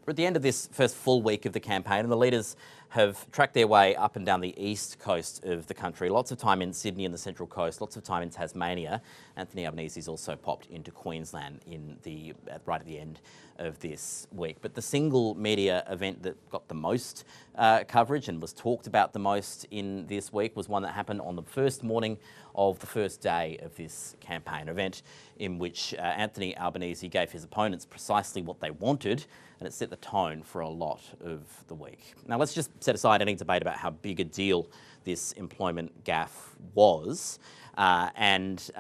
We're at the end of this first full week of the campaign, and the leaders have tracked their way up and down the east coast of the country. Lots of time in Sydney and the Central Coast, lots of time in Tasmania. Anthony Albanese's also popped into Queensland right at the end of this week. But the single media event that got the most coverage and was talked about the most in this week was one that happened on the first morning of the first day of this campaign, an event in which Anthony Albanese gave his opponents precisely what they wanted, and it set the tone for a lot of the week. Now let's just set aside any debate about how big a deal this employment gaffe was and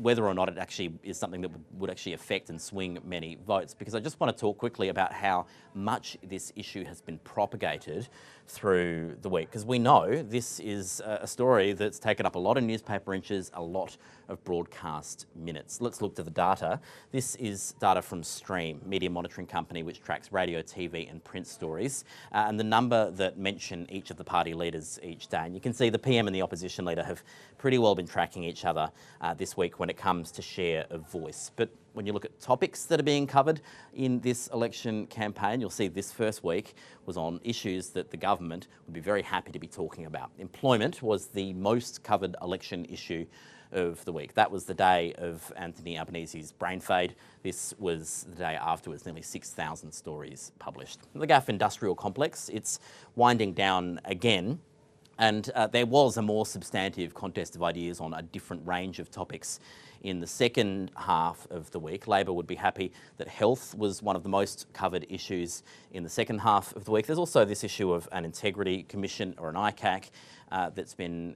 whether or not it actually is something that would actually affect and swing many votes, because I just want to talk quickly about how much this issue has been propagated through the week, because we know this is a story that's taken up a lot of newspaper inches, a lot of broadcast minutes. Let's look to the data. This is data from Stream, media monitoring company which tracks radio, TV and print stories, and the number that mention each of the party leaders each day. And you can see the PM and the opposition leader have pretty well been tracking each other this week when it comes to share of voice. But when you look at topics that are being covered in this election campaign, you'll see this first week was on issues that the government would be very happy to be talking about. Employment was the most covered election issue of the week. That was the day of Anthony Albanese's brain fade. This was the day afterwards, nearly 6,000 stories published. The Gaff industrial complex, it's winding down again. And there was a more substantive contest of ideas on a different range of topics in the second half of the week. Labor would be happy that health was one of the most covered issues in the second half of the week. There's also this issue of an integrity commission or an ICAC that's been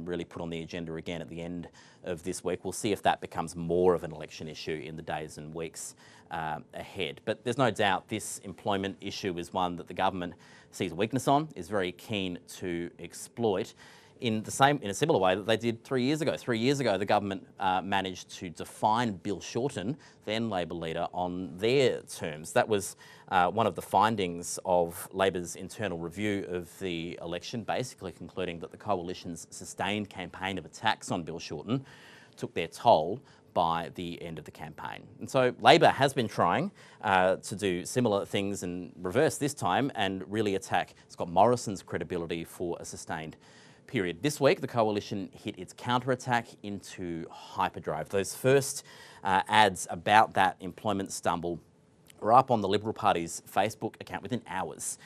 really put on the agenda again at the end of this week. We'll see if that becomes more of an election issue in the days and weeks ahead. But there's no doubt this employment issue is one that the government sees a weakness on, is very keen to exploit in a similar way that they did 3 years ago. 3 years ago, the government managed to define Bill Shorten, then Labor leader, on their terms. That was one of the findings of Labor's internal review of the election, basically concluding that the coalition's sustained campaign of attacks on Bill Shorten took their toll by the end of the campaign. And so Labor has been trying to do similar things in reverse this time and really attack Scott Morrison's credibility for a sustained period. This week, the coalition hit its counterattack into hyperdrive. Those first ads about that employment stumble were up on the Liberal Party's Facebook account within hours.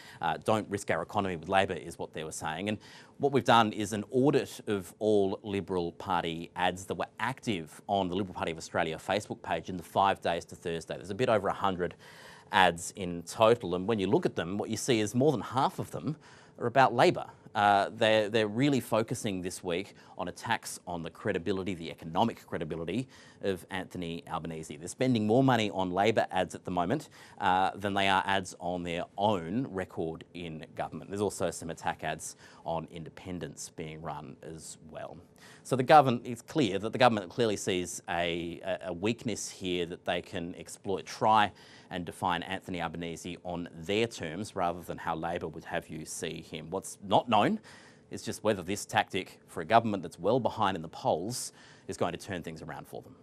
Don't risk our economy with Labor is what they were saying. And what we've done is an audit of all Liberal Party ads that were active on the Liberal Party of Australia Facebook page in the 5 days to Thursday. There's a bit over 100 ads in total. And when you look at them, what you see is more than half of them are about Labor. They're really focusing this week on attacks on the credibility, the economic credibility of Anthony Albanese. They're spending more money on Labor ads at the moment than they are ads on their own record in government. There's also some attack ads on independents being run as well. So it's clear that the government clearly sees a weakness here that they can exploit, try and define Anthony Albanese on their terms rather than how Labor would have you see him. What's not known is just whether this tactic for a government that's well behind in the polls is going to turn things around for them.